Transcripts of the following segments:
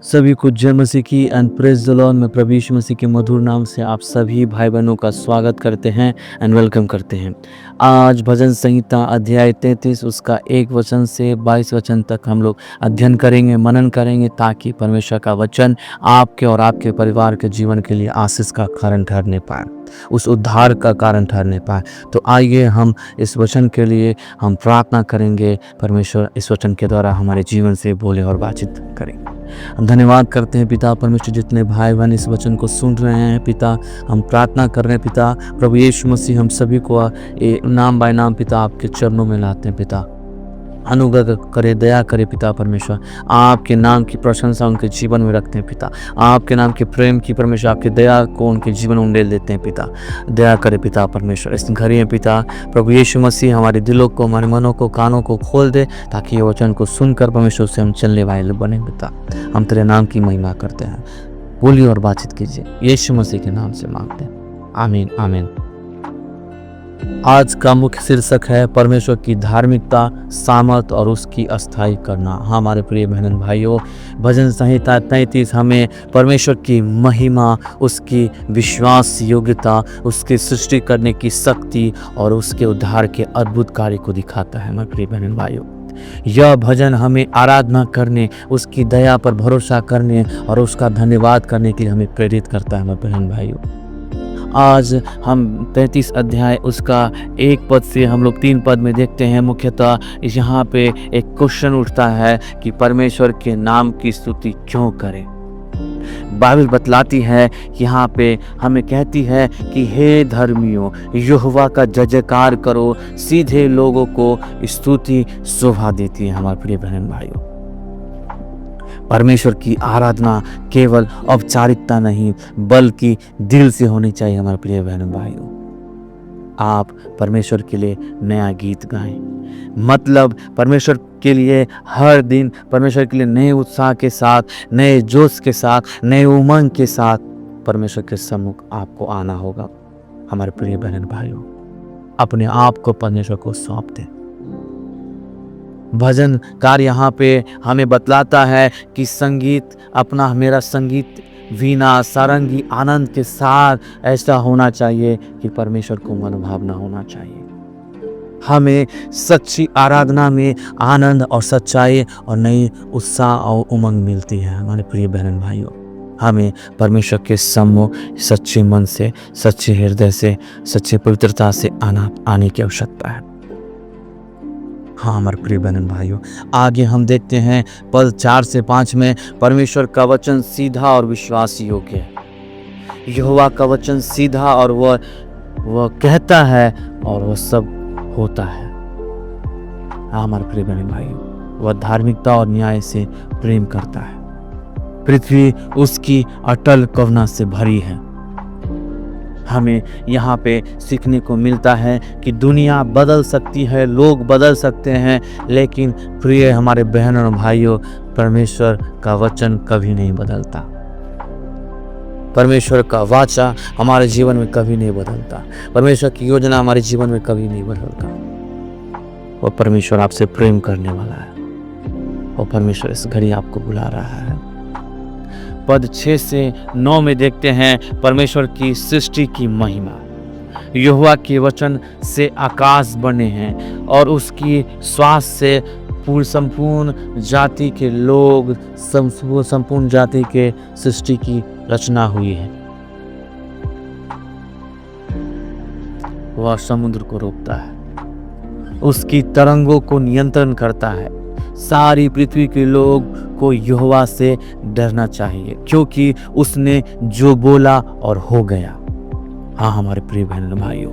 सभी को जय मसीह की एंड प्रेज द लॉर्ड। मैं प्रभु यीशु मसीह के मधुर नाम से आप सभी भाई बहनों का स्वागत करते हैं एंड वेलकम करते हैं। आज भजन संहिता अध्याय 33 उसका 1 वचन से 22 वचन तक हम लोग अध्ययन करेंगे, मनन करेंगे, ताकि परमेश्वर का वचन आपके और आपके परिवार के जीवन के लिए आशीष का कारण ठहरने पाए, उस उद्धार का कारण ठहरने पाए। तो आइए हम इस वचन के लिए हम प्रार्थना करेंगे। परमेश्वर इस वचन के द्वारा हमारे जीवन से बोले और बातचीत करेंगे। हम धन्यवाद करते हैं पिता परमेश्वर, जितने भाई बहन इस वचन को सुन रहे हैं पिता, हम प्रार्थना कर रहे हैं पिता प्रभु यीशु मसीह, हम सभी को नाम बाय नाम पिता आपके चरणों में लाते हैं पिता। अनुग्रह करे, दया करे पिता परमेश्वर, आपके नाम की प्रशंसा उनके जीवन में रखते हैं पिता। आपके नाम के प्रेम की परमेश्वर, आपकी दया को उनके जीवन में ले लेते हैं पिता। दया करे पिता परमेश्वर, इस घड़ी में पिता प्रभु यीशु मसीह हमारे दिलों को, हमारे मनों को, कानों को खोल दे, ताकि ये वचन को सुनकर परमेश्वर से हम चलने वाले बने पिता। हम तेरे नाम की महिमा करते हैं। बोलिए और बातचीत कीजिए, यीशु मसीह के नाम से मांगते हैं, आमीन आमीन। आज का मुख्य शीर्षक है परमेश्वर की धार्मिकता, सामर्थ और उसकी अस्थायी करना। हाँ हमारे प्रिय बहन भाइयों, भजन संहिता 33 हमें परमेश्वर की महिमा, उसकी विश्वास योग्यता, उसकी सृष्टि करने की शक्ति और उसके उद्धार के अद्भुत कार्य को दिखाता है। हमारे प्रिय बहन भाइयों, यह भजन हमें आराधना करने, उसकी दया पर भरोसा करने और उसका धन्यवाद करने के लिए हमें प्रेरित करता है। हमारे बहन भाइयों, आज हम 33 अध्याय उसका 1 पद से हम लोग 3 पद में देखते हैं। मुख्यतः यहाँ पे एक क्वेश्चन उठता है कि परमेश्वर के नाम की स्तुति क्यों करें। बाइबल बतलाती है, यहाँ पे हमें कहती है कि हे धर्मियों, यहोवा का जय जयकार करो, सीधे लोगों को स्तुति शोभा देती है। हमारे प्रिय बहन भाइयों, परमेश्वर की आराधना केवल औपचारिकता नहीं बल्कि दिल से होनी चाहिए। हमारे प्रिय बहन भाइयों, आप परमेश्वर के लिए नया गीत गाएं, मतलब परमेश्वर के लिए हर दिन परमेश्वर के लिए नए उत्साह के साथ, नए जोश के साथ, नए उमंग के साथ परमेश्वर के सम्मुख आपको आना होगा। हमारे प्रिय बहन भाइयों, अपने आप को परमेश्वर को सौंप दें। भजनकार यहाँ पे हमें बतलाता है कि संगीत अपना, मेरा संगीत वीणा सारंगी आनंद के साथ ऐसा होना चाहिए कि परमेश्वर को मनोभावना होना चाहिए। हमें सच्ची आराधना में आनंद और सच्चाई और नई उत्साह और उमंग मिलती है। हमारे प्रिय बहन भाइयों, हमें परमेश्वर के सम्मुख सच्चे मन से, सच्चे हृदय से, सच्चे पवित्रता से आने की आवश्यकता है। हाँ हमारे प्रिय बहन भाइयों, आगे हम देखते हैं पद 4 से 5 में, परमेश्वर का वचन सीधा और विश्वास योग्य है। यहोवा का वचन सीधा और वह कहता है और वह सब होता है। हाँ हमारे प्रिय बहन भाइयों, वह धार्मिकता और न्याय से प्रेम करता है। पृथ्वी उसकी अटल करुणा से भरी है। हमें यहाँ पे सीखने को मिलता है कि दुनिया बदल सकती है, लोग बदल सकते हैं, लेकिन प्रिय हमारे बहनों और भाइयों, परमेश्वर का वचन कभी नहीं बदलता। परमेश्वर का वाचा हमारे जीवन में कभी नहीं बदलता। परमेश्वर की योजना हमारे जीवन में कभी नहीं बदलता। वो परमेश्वर आपसे प्रेम करने वाला है। वो परमेश्वर इस घड़ी आपको बुला रहा है। पद 6 से 9 में देखते हैं परमेश्वर की सृष्टि की महिमा। यहोवा के वचन से आकाश बने हैं और उसकी श्वास से संपूर्ण जाति के लोग, संपूर्ण जाति के सृष्टि की रचना हुई है। वह समुद्र को रोकता है, उसकी तरंगों को नियंत्रण करता है। सारी पृथ्वी के लोग को यहोवा से डरना चाहिए, क्योंकि उसने जो बोला और हो गया। हाँ हमारे प्रिय बहन भाइयों,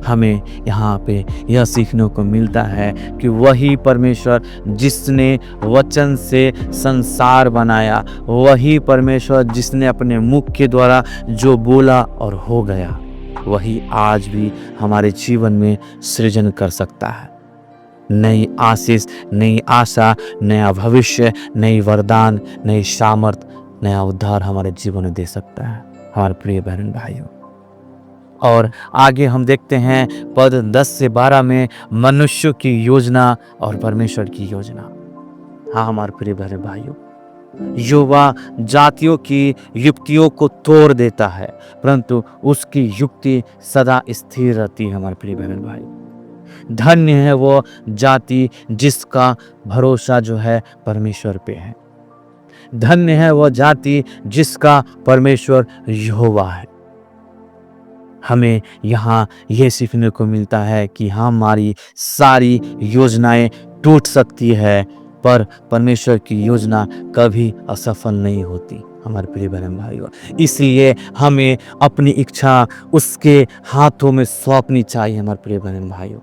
हमें यहाँ पे यह सीखने को मिलता है कि वही परमेश्वर जिसने वचन से संसार बनाया, वही परमेश्वर जिसने अपने मुख के द्वारा जो बोला और हो गया, वही आज भी हमारे जीवन में सृजन कर सकता है। नई आशीष, नई आशा, नया भविष्य, नई वरदान, नई सामर्थ, नया उद्धार हमारे जीवन में दे सकता है। हमारे प्रिय बहन भाइयों, और आगे हम देखते हैं पद 10 से 12 में मनुष्य की योजना और परमेश्वर की योजना। हाँ हमारे प्रिय बहन भाइयों, युवा जातियों की युक्तियों को तोड़ देता है, परंतु उसकी युक्ति सदा स्थिर रहती है। हमारे प्रिय बहन भाई, धन्य है वो जाति जिसका भरोसा जो है परमेश्वर पे है। धन्य है वो जाति जिसका परमेश्वर यहोवा है। हमें यहाँ यह सीखने को मिलता है कि हमारी सारी योजनाएं टूट सकती है, पर परमेश्वर की योजना कभी असफल नहीं होती। हमारे प्रिय बहन भाइयों, इसलिए हमें अपनी इच्छा उसके हाथों में सौंपनी चाहिए। हमारे प्रिय बहन भाइयों,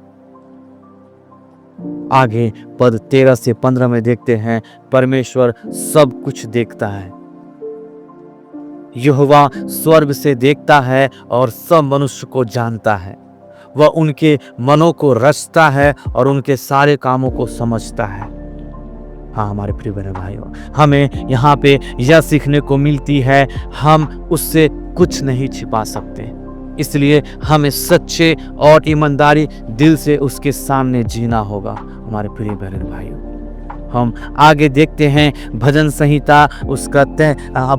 आगे पद 13 से 15 में देखते हैं, परमेश्वर सब कुछ देखता है। यहोवा स्वर्ग से देखता है और सब मनुष्य को जानता है। वह उनके मनों को रचता है और उनके सारे कामों को समझता है। हाँ हमारे प्रिय बहन भाइयों, हमें यहाँ पे यह सीखने को मिलती है, हम उससे कुछ नहीं छिपा सकते। इसलिए हमें सच्चे और ईमानदारी दिल से उसके सामने जीना होगा। हमारे प्रिय बहन भाइयों, हम आगे देखते हैं भजन संहिता उसका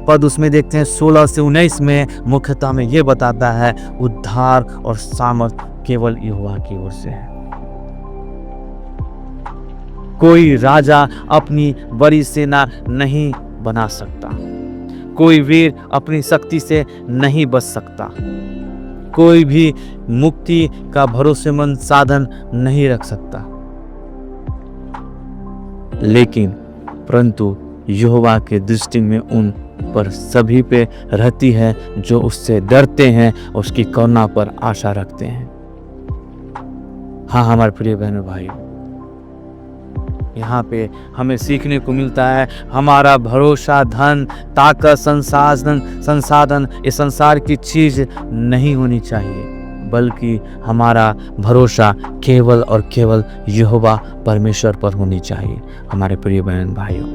पद उसमें देखते हैं 16 से 19 में मुख्यतः में ये बताता है, उद्धार और सामर्थ केवल यहोवा की ओर से है। कोई राजा अपनी बड़ी सेना नहीं बना सकता, कोई वीर अपनी शक्ति से नहीं बच सकता, कोई भी मुक्ति का भरोसेमंद साधन नहीं रख सकता, लेकिन परंतु यहोवा के दृष्टि में उन पर सभी पे रहती है जो उससे डरते हैं, उसकी करुणा पर आशा रखते हैं। हाँ हमारे प्रिय बहनों भाइयों, यहाँ पे हमें सीखने को मिलता है, हमारा भरोसा धन, ताकत, संसाधन ये संसार की चीज नहीं होनी चाहिए, बल्कि हमारा भरोसा केवल और केवल यहोवा परमेश्वर पर होनी चाहिए। हमारे प्रिय बहन भाइयों,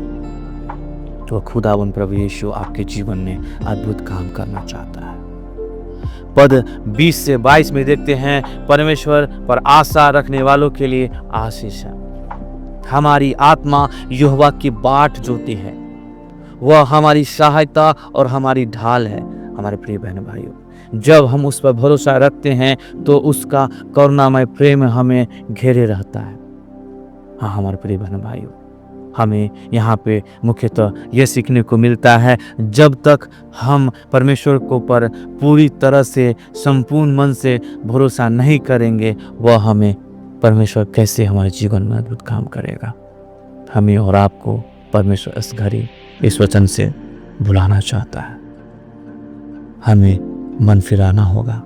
तो खुदावंद प्रभु यीशु आपके जीवन में अद्भुत काम करना चाहता है। पद 20 से 22 में देखते हैं, परमेश्वर पर आशा रखने वालों के लिए आशीष है। हमारी आत्मा यहोवा की बाट जोती है, वह हमारी सहायता और हमारी ढाल है। हमारे प्रिय बहन भाइयों, जब हम उस पर भरोसा रखते हैं तो उसका करुणामय प्रेम हमें घेरे रहता है। हाँ हमारे प्रिय बहन भाइयों, हमें यहाँ पे मुख्यतः यह सीखने को मिलता है, जब तक हम परमेश्वर को पर पूरी तरह से संपूर्ण मन से भरोसा नहीं करेंगे, वह हमें परमेश्वर कैसे हमारे जीवन में अद्भुत काम करेगा। हमें और आपको परमेश्वर इस घड़ी इस वचन से बुलाना चाहता है। हमें मन फिराना होगा,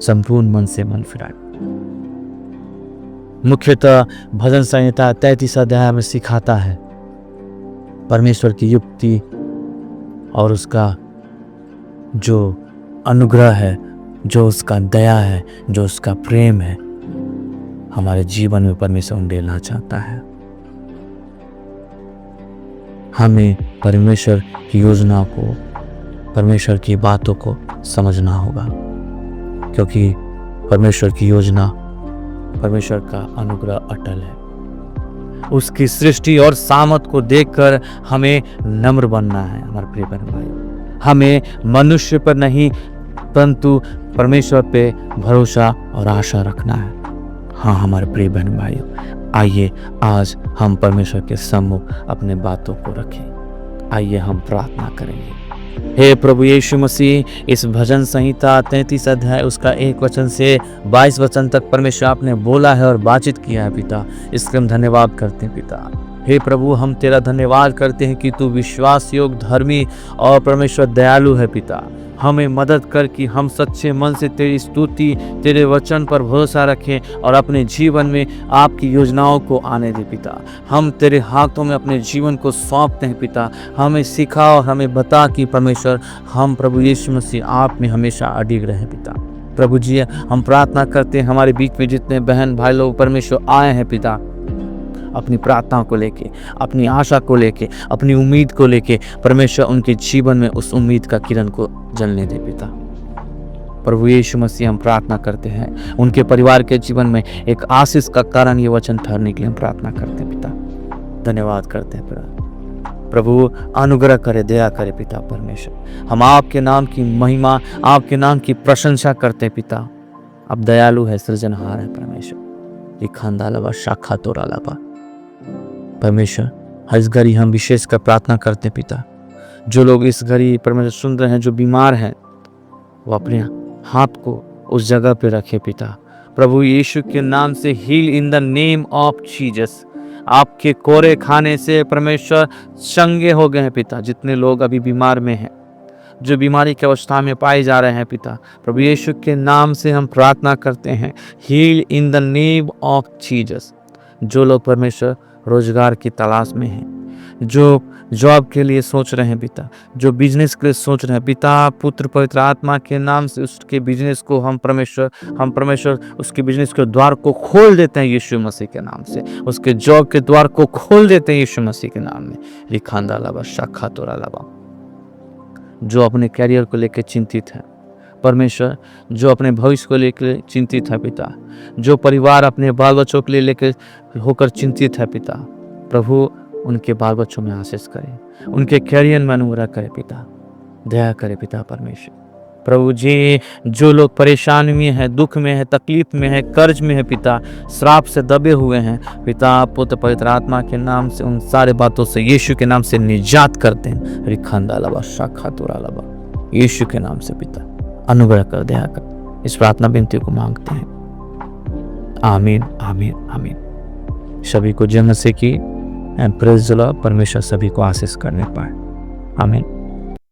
संपूर्ण मन से मन फिराए। मुख्यतः भजन संहिता 33 अध्याय में सिखाता है परमेश्वर की युक्ति और उसका जो अनुग्रह है, जो उसका दया है, जो उसका प्रेम है, हमारे जीवन में परमेश्वर उंडेलना चाहता है। हमें परमेश्वर की योजना को, परमेश्वर की बातों को समझना होगा, क्योंकि परमेश्वर की योजना, परमेश्वर का अनुग्रह अटल है। उसकी सृष्टि और सामर्थ को देखकर हमें नम्र बनना है। हमारे प्रिय बहन भाई, हमें मनुष्य पर नहीं परंतु परमेश्वर पे भरोसा और आशा रखना है। हाँ हमारे प्रिय बहन भाइयों, आइए आज हम परमेश्वर के सम्मुख अपने बातों को रखें। आइए हम प्रार्थना करेंगे। हे प्रभु यीशु मसीह, इस भजन संहिता 33 अध्याय उसका 1 वचन से 22 वचन तक परमेश्वर आपने बोला है और बातचीत किया है पिता, इसके हम धन्यवाद करते हैं पिता। हे प्रभु, हम तेरा धन्यवाद करते हैं कि तू विश्वास योग्य, धर्मी और परमेश्वर दयालु है पिता। हमें मदद कर कि हम सच्चे मन से तेरी स्तुति, तेरे वचन पर भरोसा रखें और अपने जीवन में आपकी योजनाओं को आने दे पिता। हम तेरे हाथों में अपने जीवन को सौंपते हैं पिता। हमें सिखा और हमें बता कि परमेश्वर हम प्रभु यीशु मसीह आप में हमेशा अडिग रहे पिता। प्रभु जी, हम प्रार्थना करते हैं हमारे बीच में जितने बहन भाई लोग परमेश्वर आए हैं पिता, अपनी प्रार्थनाओं को लेके, अपनी आशा को लेके, अपनी उम्मीद को लेके, परमेश्वर उनके जीवन में उस उम्मीद का किरण को जलने दे पिता। प्रभु यीशु मसीह, हम प्रार्थना करते हैं उनके परिवार के जीवन में एक आशीष का कारण ये वचन ठहरने के लिए हम प्रार्थना करते हैं पिता। धन्यवाद करते हैं पिता। प्रभु अनुग्रह करे, दया करे पिता परमेश्वर। हम आपके नाम की महिमा, आपके नाम की प्रशंसा करते पिता। अब दयालु है, सृजनहार है परमेश्वर। लिखांदा लबा शाखा तोरा लबा परमेश्वर। इस घड़ी हम विशेष कर प्रार्थना करते पिता, जो लोग इस घड़ी परमेश्वर सुन रहे हैं, जो बीमार हैं, वो अपने हाथ को उस जगह पे रखे पिता। प्रभु यीशु के नाम से heal in the name of Jesus. आपके कोरे खाने से परमेश्वर चंगे हो गए हैं पिता। जितने लोग अभी बीमार में हैं, जो बीमारी की अवस्था में पाए जा रहे हैं पिता, प्रभु यीशु के नाम से हम प्रार्थना करते हैं, heal in the name of Jesus. जो लोग परमेश्वर रोजगार की तलाश में हैं, जो जॉब के लिए सोच रहे हैं पिता, जो बिजनेस के लिए सोच रहे हैं पिता, पुत्र पवित्र आत्मा के नाम से उसके बिजनेस को हम परमेश्वर उसके बिजनेस के द्वार को खोल देते हैं यीशु मसीह के नाम से। उसके जॉब के द्वार को खोल देते हैं यीशु मसीह के नाम में। लिखांदा लबा शाखा तोरा लबा। जो अपने कैरियर को लेकर चिंतित है परमेश्वर, जो अपने भविष्य को लेकर चिंतित है पिता, जो परिवार अपने बाल बच्चों के लिए लेकर होकर चिंतित है पिता, प्रभु उनके बाल बच्चों में आशीष करे, उनके कैरियर में अनुग्रह करे पिता, दया करे पिता परमेश्वर। प्रभु जी, जो लोग परेशान में है, दुख में है, तकलीफ में है, कर्ज में है पिता, श्राप से दबे हुए हैं पिता, पुत्र पवित्र आत्मा के नाम से उन सारे बातों से यीशु के नाम से निजात करते हैं। रिखांदा लबा शाखा तोरा लबा। यीशु के नाम से पिता अनुग्रह कर, दया कर। इस प्रार्थना विनती को मांगते हैं। आमीन आमीन आमीन। सभी को जय मसीह की एंड प्रेज द लॉर्ड। परमेश्वर सभी को आशीष करने पाए। आमीन।